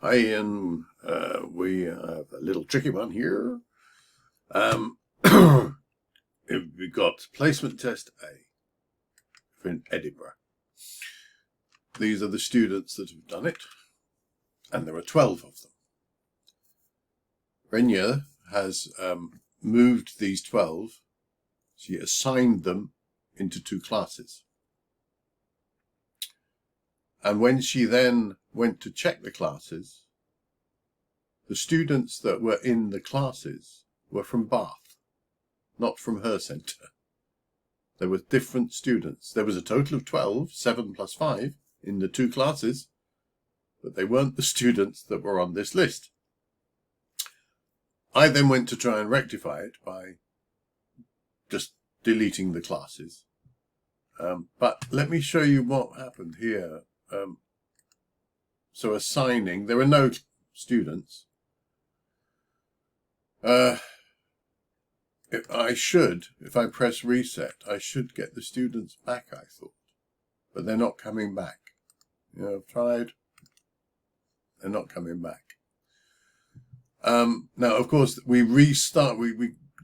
Hi, Ian. We have a little tricky one here. We've got placement test A in Edinburgh. These are the students that have done it, and there are 12 of them. Renia has moved these 12. She assigned them into 2 classes. And when she then went to check the classes, the students that were in the classes were from Bath, not from her centre. There were different students. There was a total of 12, 7 plus 5, in the 2 classes, but they weren't the students that were on this list. I then went to try and rectify it by just deleting the classes. But let me show you what happened here. So assigning, there are no students. If I press reset, I should get the students back, I thought. But they're not coming back. I've tried. They're not coming back. Now, of course, we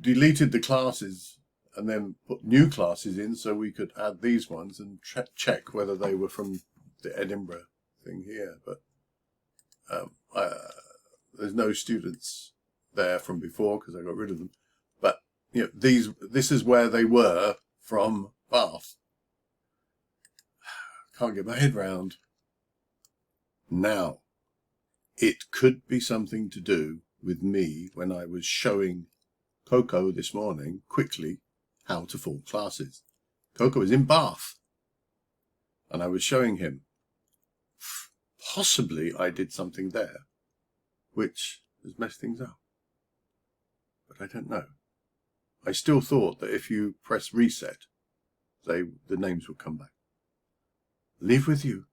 deleted the classes and then put new classes in so we could add these ones and check whether they were from the Edinburgh thing here. But there's no students there from before because I got rid of them. But this is where they were from Bath. Can't get my head round. Now, it could be something to do with me when I was showing Coco this morning quickly how to form classes. Coco is in Bath, and I was showing him. Possibly I did something there which has messed things up, but I don't know. I still thought that if you press reset, the names would come back. Leave with you.